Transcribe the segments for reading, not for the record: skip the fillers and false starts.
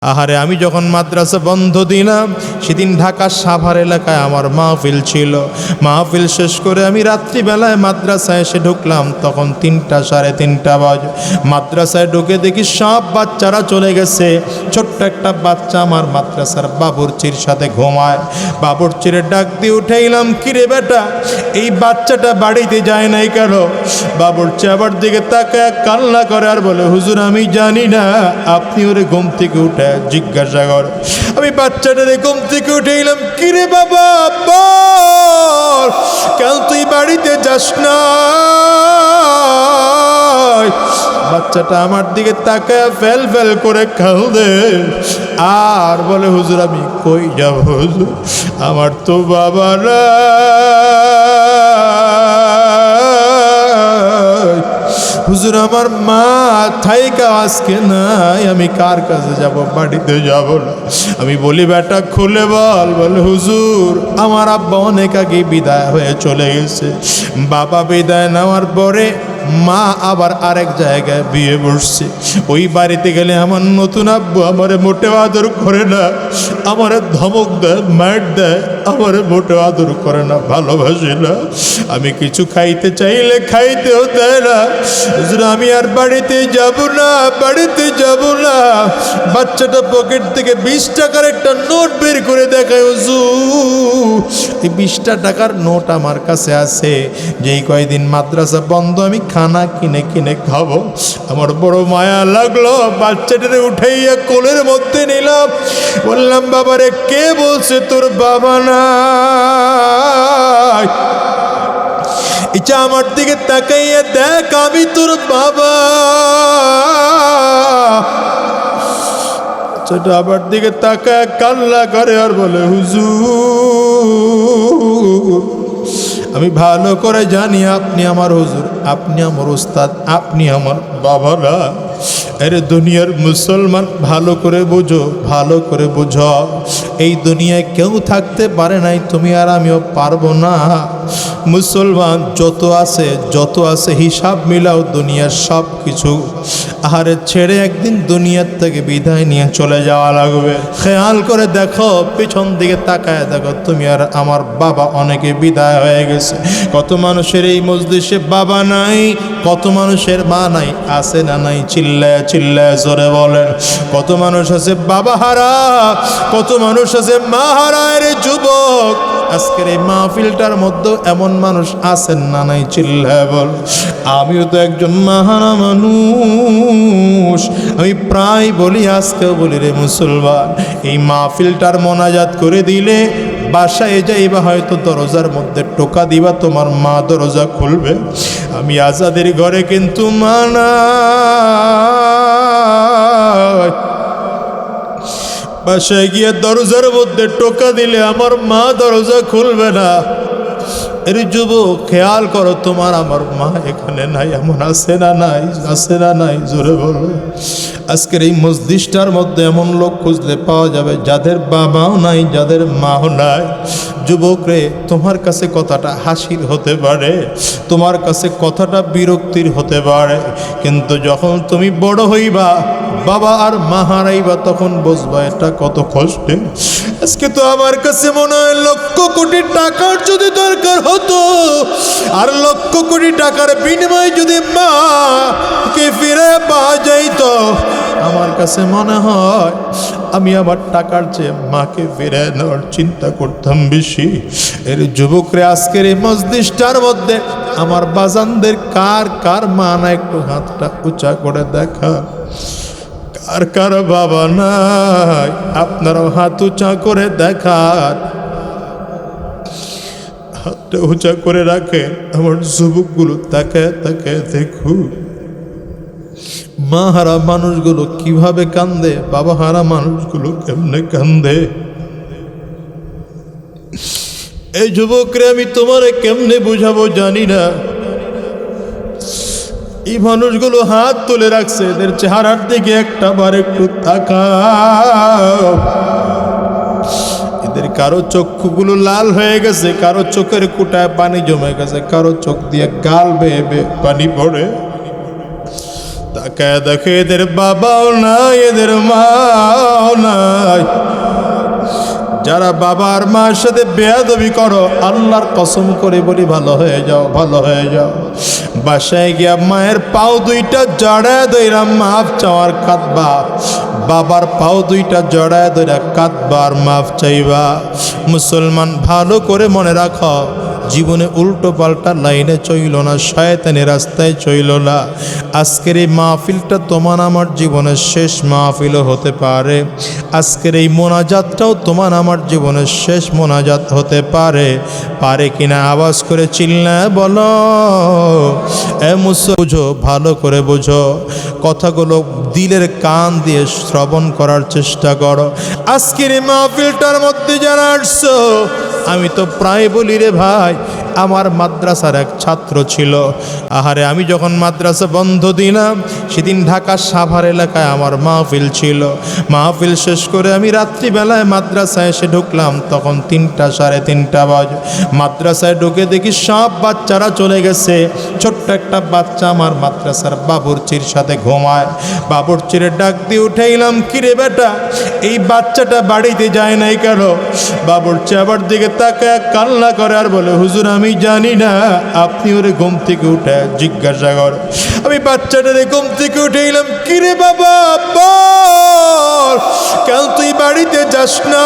আহারে আমি যখন মাদ্রাসা বন্ধ দিলাম সেদিন ঢাকার সাভার এলাকায় আমার মাহফিল ছিল। মাহফিল শেষ করে আমি রাত্রিবেলায় মাদ্রাসায় এসে ঢুকলাম, তখন 3টা সাড়ে 3টা বাজে। মাদ্রাসায় ঢুকে দেখি সব বাচ্চারা চলে গেছে। ছোট্ট একটা বাচ্চা আমার মাদ্রাসার বাবুর্চির সাথে ঘুমায়। বাবুর্চিরে ডাক দিয়ে উঠাইলাম, কিরে বেটা এই বাচ্চাটা বাড়িতে যায় নাই কেন? বাবুর্চি আবার দিকে তাকায় কান্না করে আর বলে, হুজুর আমি জানি না, আপনি ওরে ঘুম থেকে উঠে জিজ্ঞাসা কর। আমি বাচ্চাটারে ঘুম থেকে উঠেইলাম, কিরে বাবা বল, কেন তুই বাড়িতে যাস না? বাচ্চাটা আমার দিকে তাকায় ফেল ফেল করে কাঁদে আর বলে, হুজুর আমি কই যাব হুজুর, আমার তো বাবা না, হুজুর আমার মা থাইকা আজকে নাই, আমি কার কাছে যাব, বাড়িতে যাব না। আমি বলি বেটা খুলে বল। বলে হুজুর আমার আব্বা অনেক আগে বিদায় হয়ে চলে গেছে। বাবা বিদায় নেওয়ার পরে মা আবার আরেক জায়গায় বিয়ে বসছে। ওই বাড়িতে গেলে আমার নতুন আব্বু আমারে মোটেও আদর করে না, আমারে ধমক দেয়, মার দেয়, আমারে মোটেও আদর করে না, ভালোবাসে না। আমি কিছু খাইতে চাইলে খাইতেও দেয় না। হুজুর আমি আর বাড়িতে যাব না, বাড়িতে যাব না। বাচ্চাটা পকেট থেকে 20 টাকার একটা নোট বের করে দেখায়, হুজুর এই 20টা টাকার নোট আমার কাছে আছে, যেই কয়দিন মাদ্রাসা বন্ধ আমি খানা কিনে কিনে খাবো। আমার বড় মায়া লাগলো, বাচ্চাটারে উঠাইয়া কোলের মধ্যে নিলাম। বললাম বাবারে কে বলছে তোর বাবা নাই? ইচ্ছা আমার দিকে তাকাইয়া দেখ আমি তোর বাবা। সেটা আমার দিকে তাকায় কান্না করে আর বলে, হুজুর আমি ভালো করে জানি আপনি আমার হুজুর, আপনি আমার উস্তাদ, আপনি আমার বাবা না। আরে দুনিয়ার মুসলমান ভালো করে বুঝো, ভালো করে বুঝো, এই দুনিয়ায় কেউ থাকতে পারে নাই, তুমি আর আমিও পারবো না। মুসলমান যত আছে হিসাব মিলাও দুনিয়ার সব কিছু আহারে ছেড়ে একদিন দুনিয়ার থেকে বিদায় নিয়ে চলে যাওয়া লাগবে। খেয়াল করে দেখো, পিছন দিকে তাকায় দেখো, তুমি আর আমার বাবা অনেকে বিদায় হয়ে গেছে। কত মানুষের এই মজলিসে বাবা নাই, কত মানুষের মা নাই, আছে না নাই? চিল্লায় চিল্লায় জোরে বলেন। কত মানুষ আছে বাবা হারা, কত মানুষ আছে মা হারা। রে যুবক আজকের এই মাহফিলটার মধ্যে এমন মানুষ আছেন না নাই? চিল্লায় বল। আমিও তো একজন মাহারা মানুষ। আমি প্রায় বলি, আজকেও বলি রে মুসলমান, এই মাহফিলটার মোনাজাত করে দিলে বাসায় যাইবা, হয়তো দরজার মধ্যে টোকা দিবা, তোমার মা দরজা খুলবে। আমি আজাদের ঘরে কিন্তু মা নাই। বাসায় গিয়ে দরজার মধ্যে টোকা দিলে আমার মা দরজা খুলবে না। এর যুবক খেয়াল করো, তোমার আমার মা এখানে নাই, এমন আছে না নাই? আছে না নাই? জোরে বলো। আজকের এই মসজিদটার মধ্যে এমন লোক খুঁজলে পাওয়া যাবে যাদের বাবাও নাই, যাদের মাও নাই। যুবক রে, তোমার কাছে কথাটা হাসির হতে পারে, তোমার কাছে কথাটা বিরক্তির হতে পারে, কিন্তু যখন তুমি বড় হইবা, বাবা আর মা হারাইবা, তখন বুঝবা এটা কত কষ্টে। আজকে তো আমার কাছে মনে হয় লক্ষ কোটি টাকার যদি দরকার হতো, আর লক্ষ কোটি টাকার বিনিময়ে যদি মাকে ফিরে পাওয়া যাইত, আমার কাছে মনে হয় আমি আমার টাকার চেয়ে মাকে ফিরে নেওয়ার চিন্তা করতাম বেশি। এর যুবকরে, আজকের এই মজলিসটার মধ্যে আমার বাজানদের কার কার মা না? একটু হাতটা উঁচা করে দেখা। কার কার বাবা নাই? আপনারাও হাত উঁচা করে দেখান, হাতটা উঁচা করে রাখেন। আমার যুবকগুলো তাকায় তাকায় দেখু, মা হারা মানুষগুলো কিভাবে কান্দে, বাবা হারা মানুষগুলো কেমনে কান্দে। এই যুবকরে আমি তোমারে কেমনে বুঝাবো জানি না। এই মানুষগুলো হাত তুলে রাখছে, এদের চেহারার দিকে একটা বার একটু তাকাও। এদের কারো চক্ষুগুলো লাল হয়ে গেছে, কারো চোখের কুটায় পানি জমে গেছে, কারো চোখ দিয়ে গাল বেয়ে বেয়ে পানি পড়ে। তাকে দেখে এদের বাবাও নাই, এদের মাও নাই। যারা বাবার মার সাথে বেয়াদবি করো, আল্লাহর কসম করে বলি ভালো হয়ে যাও, ভালো হয়ে যাও। বাসায় গিয়া মায়ের পাও দুইটা জড়ায় দইরা মাফ চাওয়ার কাঁদবা, বাবার পাও দুইটা জড়ায় দইরা কাঁদবার মাফ চাইবা। মুসলমান ভালো করে মনে রাখো, জীবনে উল্টো পাল্টা লাইনে চইল না, শয়তানি রাস্তায় চইল না। আজকের এই মাহফিলটা তোমার আমার জীবনের শেষ মাহফিলও হতে পারে। আজকের এই মোনাজাতটাও তোমার আমার জীবনের শেষ মোনাজাত হতে পারে। পারে কিনা আওয়াজ করে চিল্লায় বলো। বুঝো, ভালো করে বুঝো, কথাগুলো দিলের কান দিয়ে শ্রবণ করার চেষ্টা করো। আজকের এই মাহফিলটার মধ্যে যারা আসছো, আমি তো প্রায় বলি রে ভাই, আমার মাদ্রাসার এক ছাত্র ছিল। আহারে, আমি যখন মাদ্রাসা বন্ধ দিলাম, সেদিন ঢাকা সাভার এলাকায় আমার মাহফিল ছিল। মাহফিল শেষ করে আমি রাত্রিবেলায় মাদ্রাসায় এসে ঢুকলাম, তখন 3টা সাড়ে 3টা বাজে। মাদ্রাসায় ঢুকে দেখি সব বাচ্চারা চলে গেছে। ছোট্ট একটা বাচ্চা আমার মাদ্রাসার বাবুর্চির সাথে ঘুমায়। বাবুর্চিরে ডাক দিয়ে উঠাইলাম, কিরে বেটা, এই বাচ্চাটা বাড়িতে যায় নাই কেন? বাবুর্চি আবার দিকে তাকায় কান্না করে আর বলে, হুজুর আমি জানি না, আপনি ওরে ঘুম থেকে উঠে জিজ্ঞাসা কর। আমি বাচ্চাটারে ঘুম থেকে উঠেইলাম, কিরে বাবা বল, কেন তুই বাড়িতে যাস না?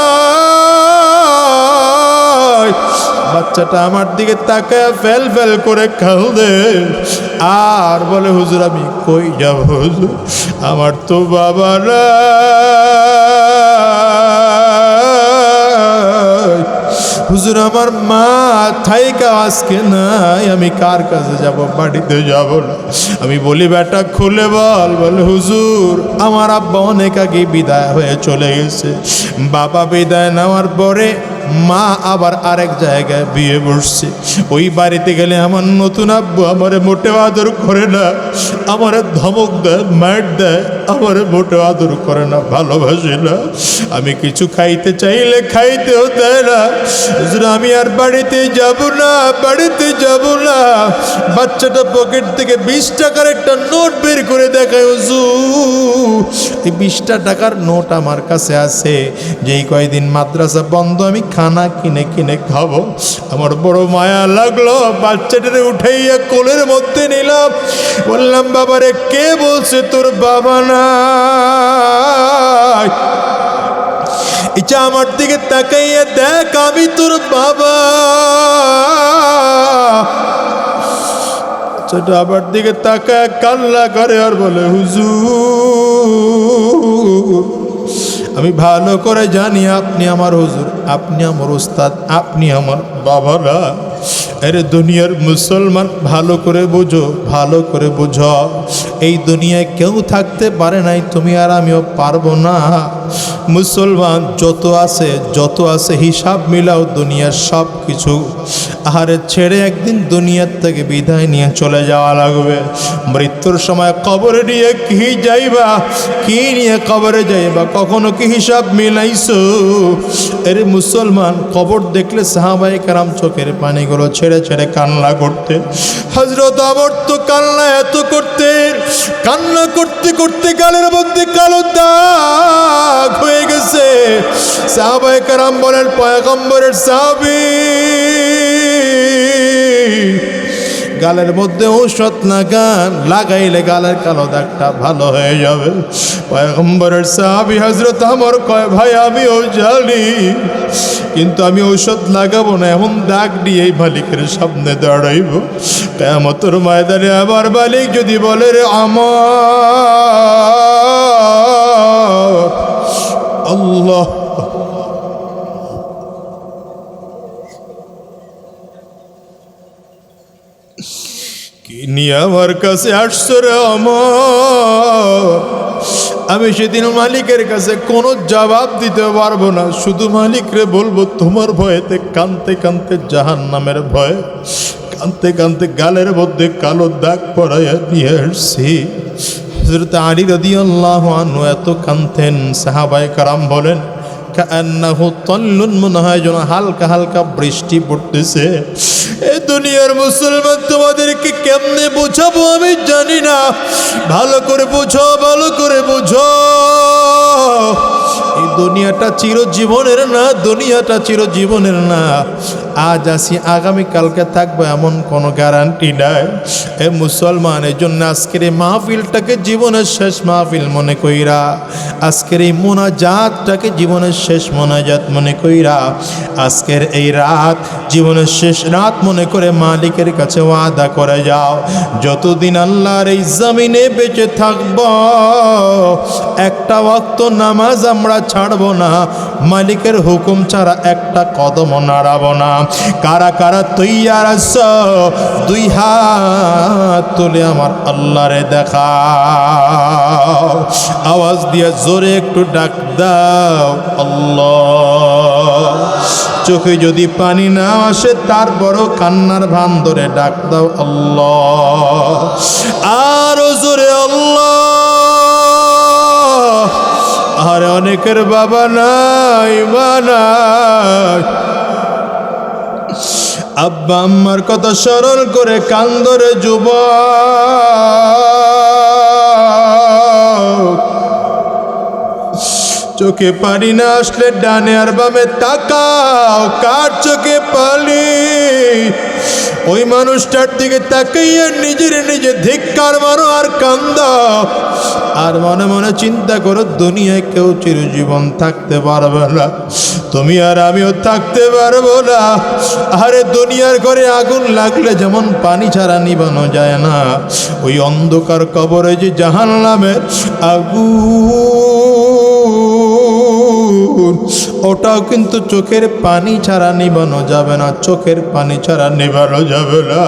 বাচ্চাটা আমার দিকে তাকায় ফেল ফেল করে কাঁদে আর বলে, হুজুর আমি কই যাব হুজুর, আমার তো বাবা না। হুজুর আমার মা থাইকা আজকে নাই, আমি কার কাছে যাব? বাড়িতে যাব না। আমি বলি, বেটা খুলে বল। বলে, হুজুর আমার আব্বা অনেক আগে বিদায় হয়ে চলে গেছে। বাবা বিদায় নেওয়ার পরে মা আবার আরেক জায়গায় বিয়ে বসছে। ওই বাড়িতে গেলে আমার নতুন আব্বু আমারে মোটেও আদর করে না, আমারে ধমক দেয়, মার দেয়, আমারে মোটেও আদর করে না, ভালোবাসে না। আমি কিছু খাইতে চাইলে খাইতেও দেয় না। হুজুর আমি আর বাড়িতে যাব না, বাড়িতে যাব না। বাচ্চাটা পকেট থেকে 20 টাকার একটা নোট বের করে দেখায়, হুজুর এই 20টা টাকার নোট আমার কাছে আছে, যেই কয়দিন মাদ্রাসা বন্ধ আমি খানা কিনে কিনে খাবো। আমার বড় মায়া লাগলো, বাচ্চাটারে উঠাইয়া কোলের মধ্যে নিলাম। বললাম, বাবারে কে বলছে তোর বাবা নাই? ইচ্ছা আমার দিকে তাকাইয়া দেখ, আমি তোর বাবা। সেটা আমার দিকে তাকায় কান্না করে আর বলে, হুজুর আমি ভালো করে জানি আপনি আমার হুজুর, আপনি আমার উস্তাদ, আপনি আমার বাবা না। আরে দুনিয়ার মুসলমান ভালো করে বুঝো, ভালো করে বুঝো, এই দুনিয়ায় কেউ থাকতে পারে নাই, তুমি আর আমিও পারবো না। মুসলমান যত আছে হিসাব মিলাও দুনিয়ার সব কিছু। আহারে ছেড়ে একদিন দুনিয়ার থেকে বিদায় নিয়ে চলে যাওয়া লাগবে। মৃত্যুর সময় কবরে নিয়ে কি যাইবা, কি নিয়ে কবরে যাইবা, কখনো কি হিসাব মিলাইছো? এরে মুসলমান, কবর দেখলে সাহাবায়ে কেরাম চোখের পানিগুলো ছেড়ে ছেড়ে কান্না করতে। হযরত ওমর তো কান্না এত করতে, কান্না করতে করতে গালের মধ্যে কালো দাগ হয়ে গেছে। সাহাবায়ে কেরাম বলেন, পয়গম্বরের সাহাবী, গালের মধ্যে ঔষধ লাগাইলে গালের কালো দাগটা ভালো হয়ে যাবে। পয়গম্বরের সাহাবী হযরত ওমর কয়, ভাই আমিও জানি, কিন্তু আমি ঔষধ লাগাবো না, এমন দাগ দিয়ে মালিকের সামনে দাঁড়াইব। কিয়ামতের ময়দানে আমার মালিক যদি বলে, রে আমার আল্লাহ, কি নিয়ে আমার কাছে আসছো রে আমার? আমি সেদিন মালিকের কাছে কোনো জবাব দিতে পারবো না, শুধু মালিকরে বলবো, তোমার ভয়েতে কানতে কানতে জাহান্নামের ভয়, কানতে কানতে গালের মধ্যে কালো দাগ পড়াইয়া নিয়ে আসছি। হযরত আলী রাদিয়াল্লাহু আনহু এত কানতেন, সাহাবায়ে কেরাম বলেন কান্নাহু তাল্লুন, মনে হয় যেন হালকা হালকা বৃষ্টি পড়তেছে। এ দুনিয়ার মুসলমান, তোমাদেরকে কেমনে বোঝাবো আমি জানি না। ভালো করে বুঝো, ভালো করে বুঝো। এই দুনিয়াটা চিরজীবনের না, দুনিয়াটা চিরজীবনের না। আজ আসি আগামীকালকে থাকবো এমন কোনো গ্যারান্টি নাই। এ মুসলমান, এই জন্য আজকের এই মাহফিলটাকে জীবনের শেষ মাহফিল মনে কইরা, আজকের এই মোনাজাতটাকে জীবনের শেষ মোনাজাত মনে কইরা, আজকের এই রাত জীবনের শেষ রাত মনে করে মালিকের কাছে ওয়াদা করে যাও, যতদিন আল্লাহর এই জমিনে বেঁচে থাকব একটা ওয়াক্ত নামাজ আমরা ছাড়বো না, মালিকের হুকুম ছাড়া একটা কদম নাড়াবো না। কারা কারা তৈয়ার আছো? দুই হাত তুলে আমার আল্লাহরে দেখাও, আওয়াজ দিয়ে জোরে একটু ডাক দাও আল্লাহ। চোখে যদি পানি না আসে তারপরও কান্নার ভান ধরে ডাক দাও আল্লাহ, আরো জোরে আল্লাহ। আরে অনেকের বাবা নাই, মা নাই, আব্বা আম্মার কথা স্মরণ করে কান্দরে যুবক। চোখে পানি না আসলে ডানে আর বামে তাকাও, কার চোখে পানি? ওই মানুষটার দিকে তাকাইয়া নিজের নিজে ধিক্কার মারো আর কান্দাও। আর মনে মনে চিন্তা করো, দুনিয়ায় কেউ চিরজীবন থাকতে পারবে না, তুমি আর আমিও থাকতে পারবো না। আরে দুনিয়ার ঘরে আগুন লাগলে যেমন পানি ছাড়া নিবানো যায় না, ওই অন্ধকার কবরে যে জাহান্নামের আগুন, ওটাও কিন্তু চোখের পানি ছাড়া নিবানো যাবে না, চোখের পানি ছাড়া নিবানো যাবে না।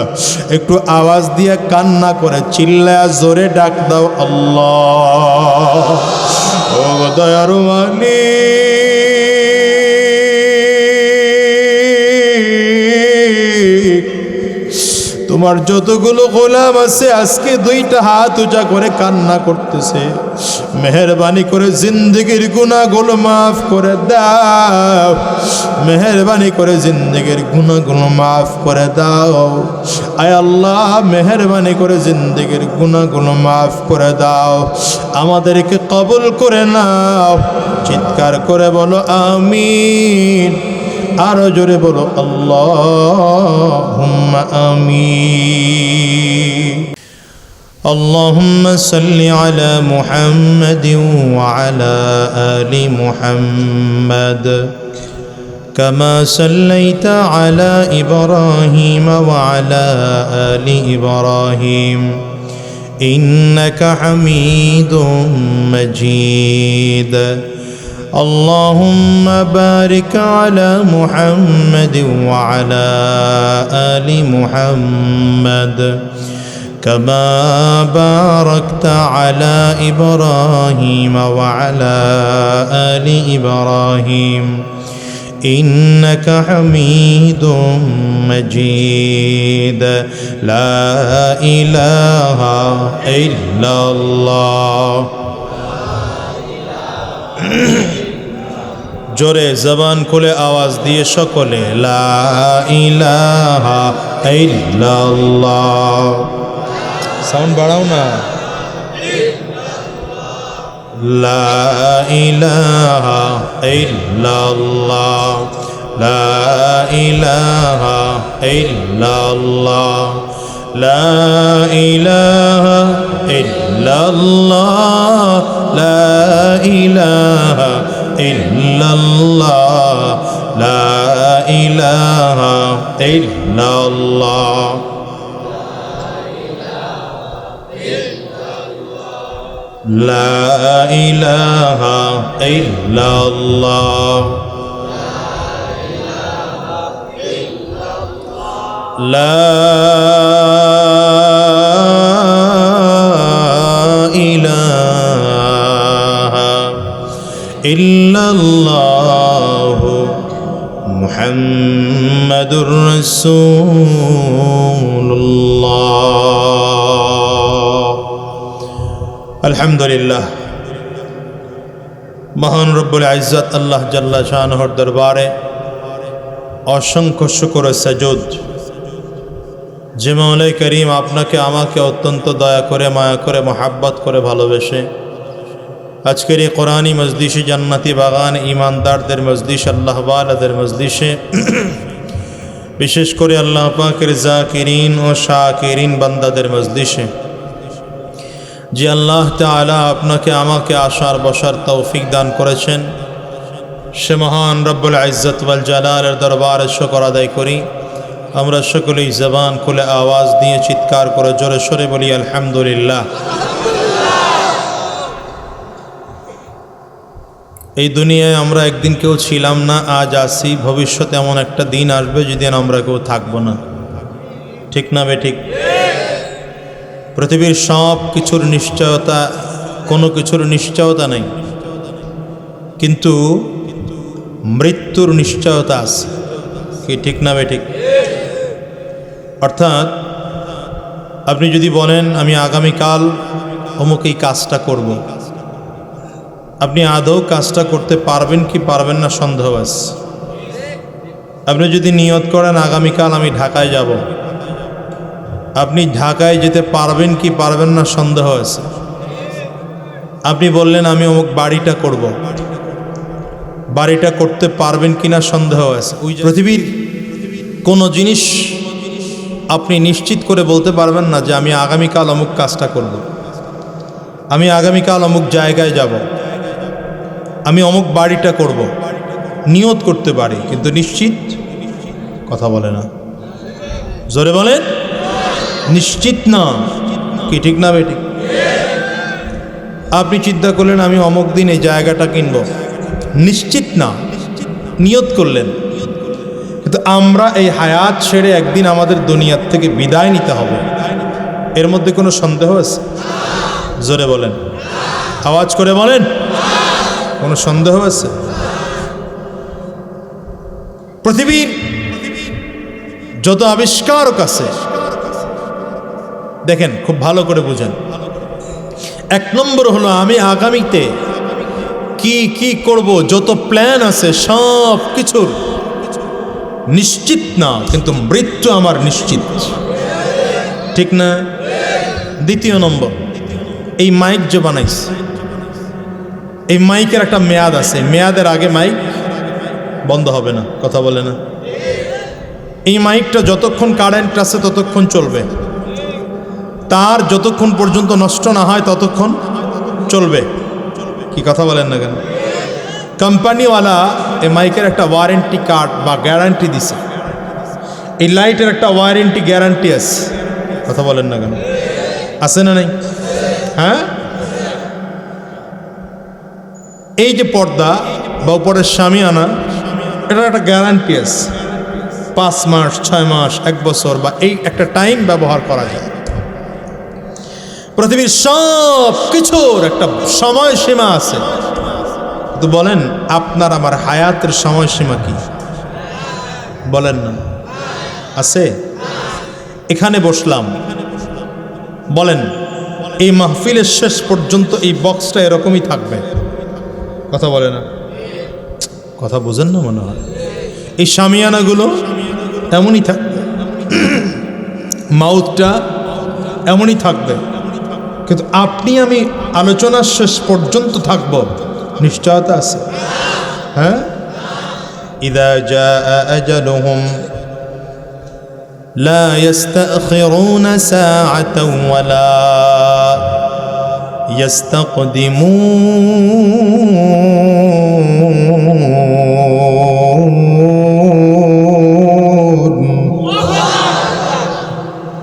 একটু আওয়াজ দিয়ে কান্না করে চিল্লায়া জোরে ডাক দাও আল্লাহ। ও দয়ারু মালিক, তোমার যতগুলো গোলাম আছে আজকে দুইটা হাত উঁচা করে কান্না করতেছে, মেহেরবানি করে জিন্দেগির গুনাহগুলো মাফ করে দাও, মেহেরবানি করে জিন্দেগির গুনাহগুলো মাফ করে দাও। আয় আল্লাহ, মেহেরবানি করে জিন্দেগির গুনাহগুলো মাফ করে দাও, আমাদেরকে কবুল করে নাও। চিৎকার করে বলো আমিন, আরো জোরে বলো আল্লাহুম্মা আমিন। اللهم صل على محمد وعلى آل محمد كما صليت على إبراهيم وعلى آل إبراهيم إنك حميد مجيد اللهم بارك على محمد وعلى آل محمد كما باركت على إبراهيم وعلى آل إبراهيم إنك حميد مجيد لا إله إلا الله জোরে জবান খুলে আওয়াজ দিয়ে সকলে লা ইলাহা ইল্লাল্লাহ। সাউন্ড বাড়াও না। লা ইলাহা ইল্লাল্লাহ, লা ইলাহা ইল্লাল্লাহ, লা ইলাহা ইল্লাল্লাহ, লা ইলাহা ইল্লাল্লাহ, লা ইলাহা ইল্লাল্লাহ। লা ইলাহা ইল্লাল্লাহ, লা ইলাহা ইল্লাল্লাহ মুহাম্মাদুর রাসূলুল্লাহ। আলহামদুলিল্লাহ, মহান রব্বুল ইজ্জত আল্লাহ জাল্লা শানহুর দরবারে অসংখ্য শুকর ও সাজুদ যে মৌলাই করিম আপনাকে আমাকে অত্যন্ত দয়া করে মায়া করে মহাব্বত করে ভালোবেসে আজকের এই কোরআনী মজলিসে জান্নাতি বাগান ইমানদারদের মজলিস আল্লাহ ওয়ালাদের মজলিসে বিশেষ করে আল্লাহ পাকের জাকিরিন ও শাকিরিন বান্দাদের মজলিসে যে আল্লাহ তাআলা আপনাকে আমাকে আসার বসার তৌফিক দান করেছেন সে মহান রব্বুল ইজ্জত ওয়াল জালালের দরবারে শুকর আদায় করি। আমরা সকলেই জবান খুলে আওয়াজ দিয়ে চিৎকার করে জোরে সোরে বলি আলহামদুলিল্লাহ। এই দুনিয়ায় আমরা একদিন কেউ ছিলাম না, আজ আসি, ভবিষ্যতে এমন একটা দিন আসবে যেদিন আমরা কেউ থাকবো না, ঠিক না বে ঠিক? পৃথিবীর সব কিছুর নিশ্চয়তা, কোনো কিছুর নিশ্চয়তা নেই, কিন্তু মৃত্যুর নিশ্চয়তা আছে, কি ঠিক না বে ঠিক? অর্থাৎ আপনি যদি বলেন আমি আগামীকাল অমুক এই কাজটা করব, আপনি আদৌ কাজটা করতে পারবেন কি পারবেন না সন্দেহ আছে। আপনি যদি নিয়ত করেন আগামীকাল আমি ঢাকায় যাব, আপনি ঢাকায় যেতে পারবেন কি পারবেন না সন্দেহ আছে। আপনি বললেন আমি অমুক বাড়িটা করব, বাড়িটা করতে পারবেন কি না সন্দেহ আছে। পৃথিবীর কোনো জিনিস আপনি নিশ্চিত করে বলতে পারবেন না যে আমি আগামীকাল অমুক কাজটা করব, আমি আগামীকাল অমুক জায়গায় যাব, আমি অমুক বাড়িটা করব। নিয়ত করতে পারি কিন্তু নিশ্চিত কথা বলে না, জোরে বলেন নিশ্চিত না, কি ঠিক না বেটি? আপনি চিন্তা করলেন আমি অমুক দিন এই জায়গাটা কিনব, নিশ্চিত না, নিয়ত করলেন। কিন্তু আমরা এই হায়াত ছেড়ে একদিন আমাদের দুনিয়ার থেকে বিদায় নিতে হবে, এর মধ্যে কোনো সন্দেহ আছে? জোরে বলেন, আওয়াজ করে বলেন, কোনো সন্দেহ আছে? পৃথিবীর যত আবিষ্কারক আছে দেখেন, খুব ভালো করে বুঝেন। এক নম্বর হলো আমি আগামীতে কি কি করব, যত প্ল্যান আছে সব কিছুর নিশ্চিত না, কিন্তু মৃত্যু আমার নিশ্চিত, ঠিক না? দ্বিতীয় নম্বর, এই মাইক যে বানাইছে, এই মাইকের একটা মেয়াদ আছে, মেয়াদের আগে মাইক বন্ধ হবে না, কথা বলে না। এই মাইকটা যতক্ষণ কারেন্ট আছে ততক্ষণ চলবে, তার যতক্ষণ পর্যন্ত নষ্ট না হয় ততক্ষণ চলবে, কি কথা বলেন না কেন? কোম্পানিওয়ালা এই মাইকের একটা ওয়ারেন্টি কার্ড বা গ্যারান্টি দিছে, এই লাইটের একটা ওয়ারেন্টি গ্যারান্টি আছে, কথা বলেন না কেন? আছে না নাই? হ্যাঁ, এই যে পর্দা বা উপরের শামিয়ানা, এটার একটা গ্যারান্টি আছে, 5 মাস 6 মাস 1 বছর বা এই একটা টাইম ব্যবহার করা যায়। পৃথিবীর সব কিছুর একটা সময়সীমা আছে, তো বলেন আপনার আমার হায়াতের সময়সীমা কি? বলেন না, আছে? এখানে বসলাম, বলেন এই মাহফিলের শেষ পর্যন্ত এই বক্সটা এরকমই থাকবে, কথা বলে না? কথা বুঝেন না মনে হয়? এই শামিয়ানাগুলো এমনই থাকবে, মাউথটা এমনই থাকবে, কিন্তু আপনি আমি আলোচনার শেষ পর্যন্ত থাকব, নিশ্চয়তা আছে? হ্যাঁ, ইদা জাআ আজালুহুম লা ইস্তাখিরুনা সাআতাও ওয়ালা ইস্তাকদিমুন।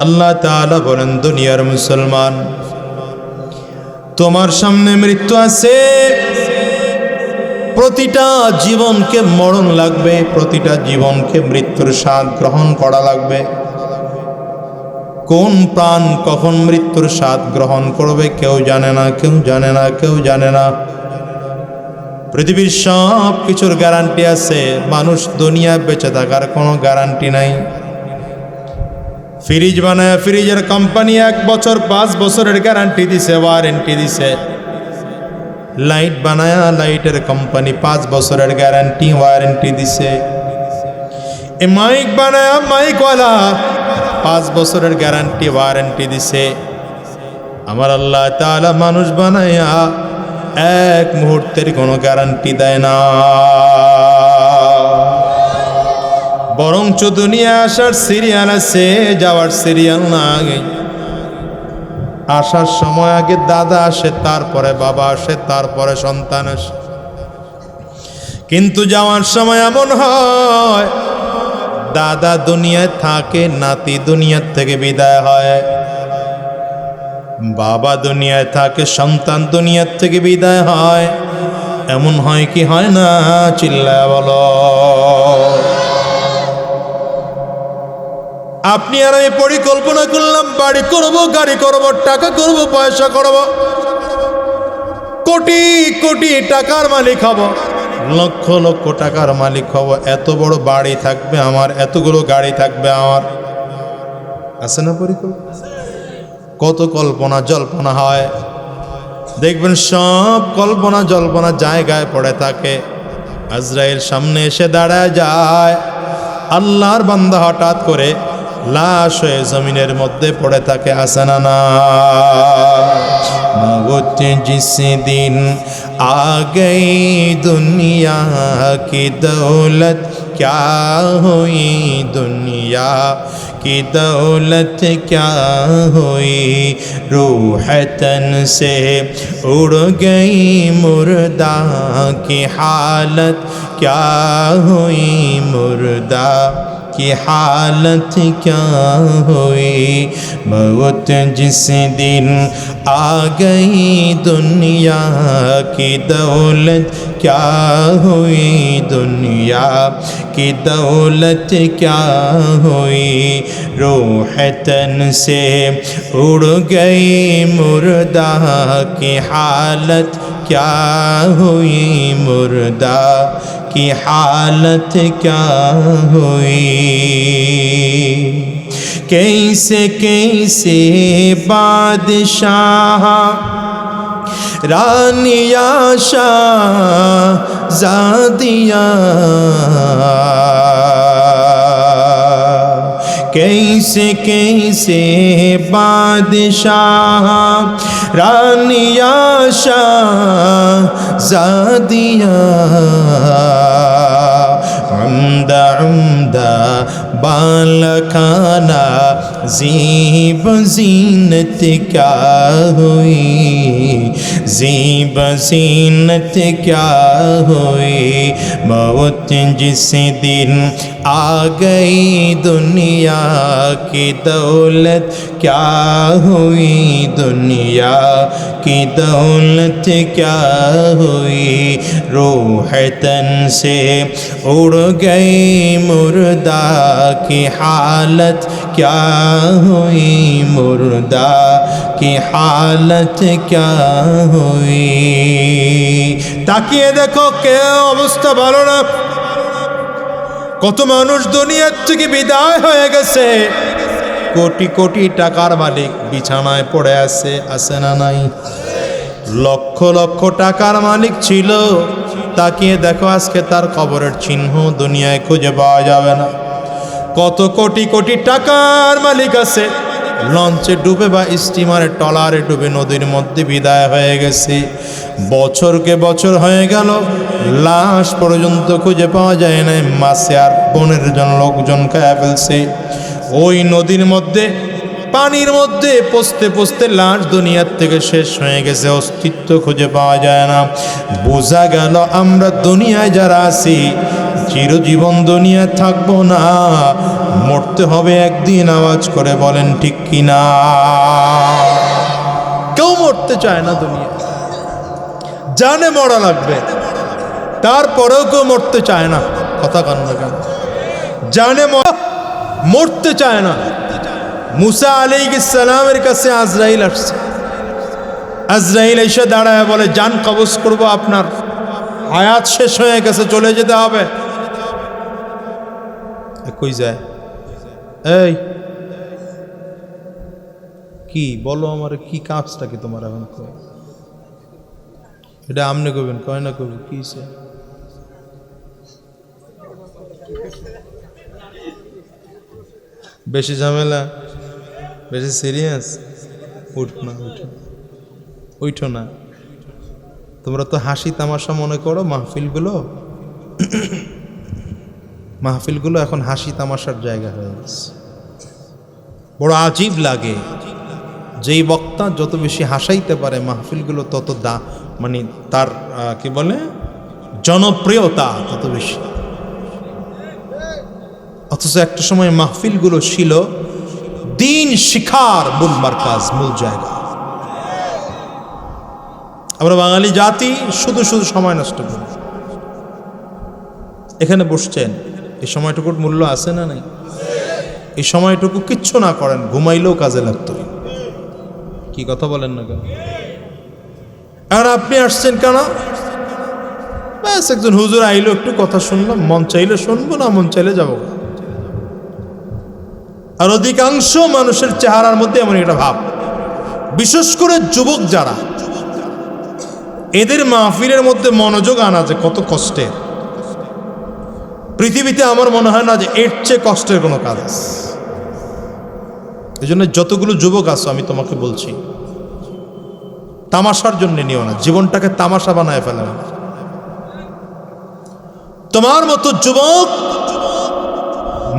আল্লাহ তাআলা বলেন, দুনিয়ার মুসলমান, তোমার সামনে মৃত্যু আছে, প্রতিটা জীবনকে মরণ লাগবে, প্রতিটা জীবনকে মৃত্যুর স্বাদ গ্রহণ করা লাগবে। কোন প্রাণ কখন মৃত্যুর স্বাদ গ্রহণ করবে কেউ জানে না, কেউ জানে না, কেউ জানে না। পৃথিবীর সব কিছুর গ্যারান্টি আছে, মানুষ দুনিয়া বেঁচে থাকার কোনো গ্যারান্টি নাই। ফ্রিজ বানায়, ফ্রিজের কোম্পানি 1 বছর 5 বছরের গ্যারান্টি দিছে, ওয়ারেন্টি দিছে। লাইট বানায়া লাইটের কোম্পানি 5 বছরের গ্যারান্টি ওয়ারেন্টি দিছে। এ মাইক বানায়া মাইকওয়ালা 5 বছরের গ্যারান্টি ওয়ারেন্টি দিছে। আমার আল্লাহ তাআলা মানুষ বানায়া এক মুহূর্তের কোনো গ্যারান্টি দেয় না, বরঞ্চ দুনিয়া আসার সিরিয়াল আছে, যাওয়ার সিরিয়াল না। আগে আসার সময় আগে দাদা আসে, তারপরে বাবা আসে, তারপরে সন্তান আসে। কিন্তু যাওয়ার সময় এমন হয়, দাদা দুনিয়ায় থাকে, নাতি দুনিয়ার থেকে বিদায় হয়। বাবা দুনিয়ায় থাকে, সন্তান দুনিয়ার থেকে বিদায় হয়। এমন হয় কি হয় না? চিল্লায় বলো। আপনি আর আমি পরিকল্পনা করলাম, বাড়ি করব, গাড়ি করব, টাকা করব, পয়সা করব, কোটি কোটি টাকার মালিক হব, লক্ষ লক্ষ টাকার মালিক হব, এত বড় বাড়ি থাকবে আমার, এতগুলো গাড়ি থাকবে আমার। আছে না পরিকল্পনা? কত কল্পনা জল্পনা হয়, দেখবেন সব কল্পনা জল্পনা জায়গায় পড়ে থাকে। আজরাইল সামনে এসে দাঁড়ায় যায়, আল্লাহর বান্দা হঠাৎ করে লাশ হয়ে জমিনের মধ্যে পড়ে থাকে। আছে না না? মৌত জিস দিন আ গই দুনিয়া কি দৌলত क्या हुई दुनिया की दौलत क्या हुई, रूह तन से उड़ गई मुर्दा की हालत क्या हुई, मुर्दा की हालत क्या हुई। मौत जिस दिन आ गई दुनिया की दौलत क्या हुई, दुनिया की दौलत क्या हुई, रूह तन से उड़ गई मुर्दा की हालत क्या हुई, मुर्दा की हालत क्या हुई। कैसे कैसे बादशाह रानिया शाहज़ादियाँ, कैसे कैसे बादशाह रानिया शाहज़ादियाँ, उम्दा उम्दा बालखाना ज़ीब ज़ीनत क्या हुई, ज़ीब ज़ीनत क्या हुई। मौत जिस दिन आ गई दुनिया की दौलत क्या हुई, दुनिया की दौलत क्या हुई, रूह तन से उड़ गई मुर्दा की हालत क्या हुई, मुर्दा की हालत क्या हुई। তাকিয়ে দেখো, কেউ অবস্থা ভালো না। কত মানুষ দুনিয়ার থেকে বিদায় হয়ে গেছে, কোটি কোটি টাকার মালিক বিছানায় পড়ে আছে। আছে না নাই? লক্ষ লক্ষ টাকার মালিক ছিল, তাকিয়ে দেখো আজকে তার কবরের চিহ্ন দুনিয়ায় খুঁজে পাওয়া যাবে না। কত কোটি কোটি টাকার মালিক আছে, লঞ্চে ডুবে বা স্টিমারে ট্রলারে ডুবে নদীর মধ্যে বিদায় হয়ে গেছে। বছরকে বছর হয়ে গেল, লাশ পর্যন্ত খুঁজে পাওয়া যায় না। মাছে আর বনের জন্য লোকজন খায় ফেলছে। ওই নদীর মধ্যে পানির মধ্যে পচতে পচতে লাশ দুনিয়ার থেকে শেষ হয়ে গেছে, অস্তিত্ব খুঁজে পাওয়া যায় না। বোঝা গেল আমরা দুনিয়ায় যারা আছি চিরজীবন দুনিয়া থাকবো না, মরতে হবে একদিন। আওয়াজ করে বলেন ঠিক কিনা? কেউ মরতে চায় না দুনিয়া, জানে মরা লাগবে, তারপরেও কেউ মরতে চায় না। কথা কান্না কেন? জানে মরতে চায় না। মুসা আলাইহিস সালামের কাছে আজরাইল আসছে। আজরাইল এসে দাঁড়ায় বলে, জান কবজ করবো, আপনার হায়াত শেষ হয়ে গেছে, চলে যেতে হবে। কই যায়? এই কি বলো, আমার কি কাজটা কি তোমার এখন? এটা আমনে কবেন, কয় না কবে কি বেশি ঝামেলা, বেশি সিরিয়াস? উঠো না। তোমরা তো হাসি তামাশা মনে করো মাহফিলগুলো এখন হাসি তামাশার জায়গা হয়ে গেছে। বড় আজীব লাগে, যেই বক্তা যত বেশি হাসাইতে পারে মাহফিলগুলো তত মানে তার কি বলে জনপ্রিয়তা তত বেশি। অথচ একটা সময় মাহফিলগুলো ছিল দিন শিখার মূল মারকাজ, মূল জায়গা। আমরা বাঙালি জাতি শুধু সময় নষ্ট করি। এখানে বসছেন, এই সময়টুকুর মূল্য আছে না নাই? এই সময়টুকু কিচ্ছু না করেন, ঘুমাইলেও কাজে লাগতো। কি কথা বলেন না কেন? আর আপনি আসছেন কেন? ব্যাস একজন হুজুর আইলো, একটু কথা শুনলাম, মন চাইলে শুনবো, না মন চাইলে যাবো। আর অধিকাংশ মানুষের চেহারার মধ্যে এমন একটা ভাব, বিশেষ করে যুবক যারা, এদের মাহফিলের মধ্যে মনোযোগ আনা যে কত কষ্টের। পৃথিবীতে আমার মনে হয় না যে এর চেয়ে কষ্টের কোনো কাজ আছে। এই জন্য যতগুলো যুবক আছো আমি তোমাকে বলছি, তামাশার জন্য নিও না, জীবনটাকে তামাশা বানায় ফেলে না। তোমার মতো যুবক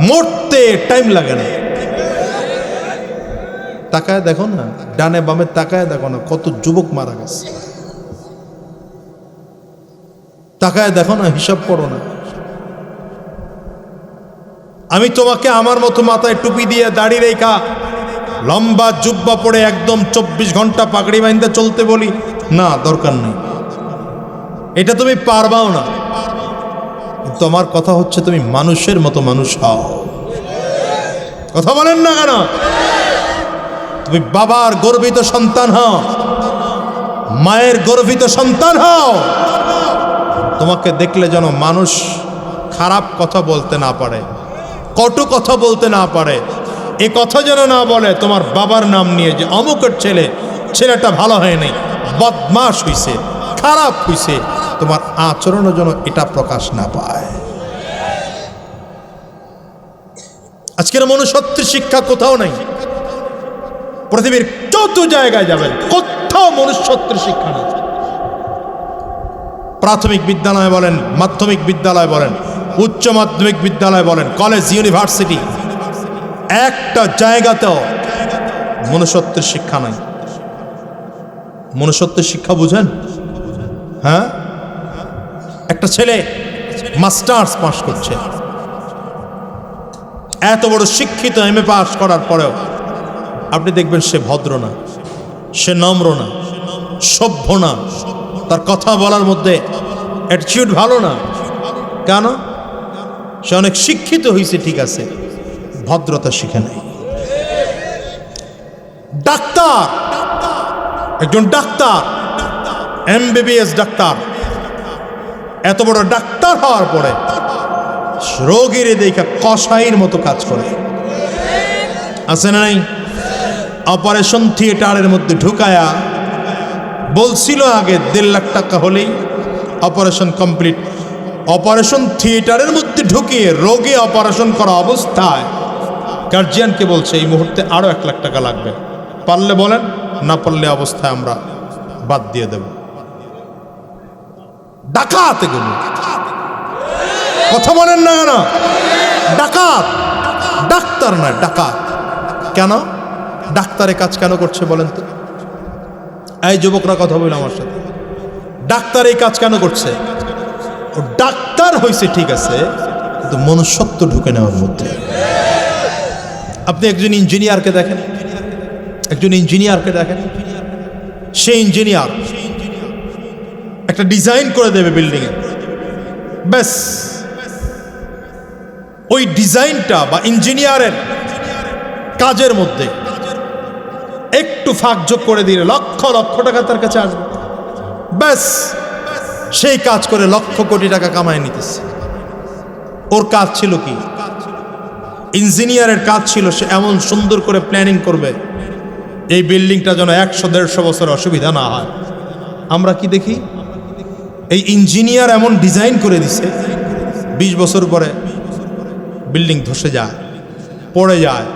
মরতে টাইম লাগে না। তাকায় দেখো না, ডানে বামে তাকায় দেখো না, কত যুবক মারা গেছে। তাকায় দেখো না, হিসাব করো না। আমি তোমাকে আমার মতো মাথায় টুপি দিয়ে দাড়ি রেখা লম্বা জুব্বা পরে একদম 24 ঘন্টা পাগড়ি বাঁধতে চলতে বলি না, দরকার নেই। এটা তুমি পারবাও না। কিন্তু আমার কথা হচ্ছে তুমি মানুষের মতো মানুষ হও। কথা বলেন না কেন? তুমি বাবার গর্বিত সন্তান হও, মায়ের গর্বিত সন্তান হও। তোমাকে দেখলে যেন মানুষ খারাপ কথা বলতে না পারে, কটু কথা বলতে না পারে। এ কথা যেন না বলে তোমার বাবার নাম নিয়ে যে অমুকের ছেলেটা ভালো হয় নাই, বদমাশ হইছে, খারাপ হইছে। তোমার আচরণও যেন এটা প্রকাশ না পায়। আজকের মনুষ্যত্বের শিক্ষা কোথাও নাই। পৃথিবীর যত জায়গায় যাবেন কোথাও মনুষ্যত্বের শিক্ষা নেই। প্রাথমিক বিদ্যালয় বলেন, মাধ্যমিক বিদ্যালয় বলেন, উচ্চ মাধ্যমিক বিদ্যালয় বলেন, কলেজ, ইউনিভার্সিটি, একটা জায়গাতেও মনুষ্যত্বের শিক্ষা নাই। মনুষ্যত্বের শিক্ষা বুঝেন? হ্যাঁ, একটা ছেলে মাস্টার্স পাস করছে, এত বড় শিক্ষিত, এমএ পাস করার পরেও আপনি দেখবেন সে ভদ্র না, সে নম্র না, সভ্য না, তার কথা বলার মধ্যে অ্যাটিটিউড ভালো না। কেন? সে অনেক শিক্ষিত হয়েছে, ঠিক আছে, ভদ্রতা শিখে নেই। ডাক্তার, একজন ডাক্তার, এমবিবিএস ডাক্তার, এত বড় ডাক্তার হওয়ার পরে রোগীর দেখা কসাইয়ের মতো কাজ করে। আছে না নাই? অপারেশন থিয়েটারের মধ্যে ঢুকায়া বলছিল আগে 1.5 লাখ টাকা হলেই অপারেশন কমপ্লিট। অপারেশন থিয়েটারের মধ্যে ঢুকিয়ে রোগী অপারেশন করা অবস্থায় গার্জিয়ানকে বলছে এই মুহূর্তে আরো 1 লাখ টাকা লাগবে, পারলে বলেন, না পারলে অবস্থায় আমরা বাদ দিয়ে দেব। ডাকাত এগুলো, কথা বলেন না কেন? ডাকাত, ডাক্তার না, ডাকাত। কেন ডাক্তারের কাজ কেন করছে বলেন তো? এই যুবকরা কথা বলে আমার সাথে, ডাক্তার এই কাজ কেন করছে? ও ডাক্তার হয়েছে ঠিক আছে, কিন্তু মনুষ্যত্ব ঢুকে নেওয়ার মধ্যে। আপনি একজন ইঞ্জিনিয়ারকে দেখেন, সে ইঞ্জিনিয়ার একটা ডিজাইন করে দেবে বিল্ডিং এ, ব্যাস ওই ডিজাইনটা বা ইঞ্জিনিয়ারের কাজের মধ্যে একটু ফাঁক যোগ করে দিলে লক্ষ লক্ষ টাকা তার কাছে আসবে। ব্যাস সেই কাজ করে লক্ষ কোটি টাকা কামায় নিতেছে। ওর কাজ ছিল কি? ইঞ্জিনিয়ারের কাজ ছিল সে এমন সুন্দর করে প্ল্যানিং করবে এই বিল্ডিংটা যেন 100-150 বছর অসুবিধা না হয়। আমরা কি দেখি? এই ইঞ্জিনিয়ার এমন ডিজাইন করে দিছে 20 বছর পরে বিল্ডিং ধসে যায়, পড়ে যায়,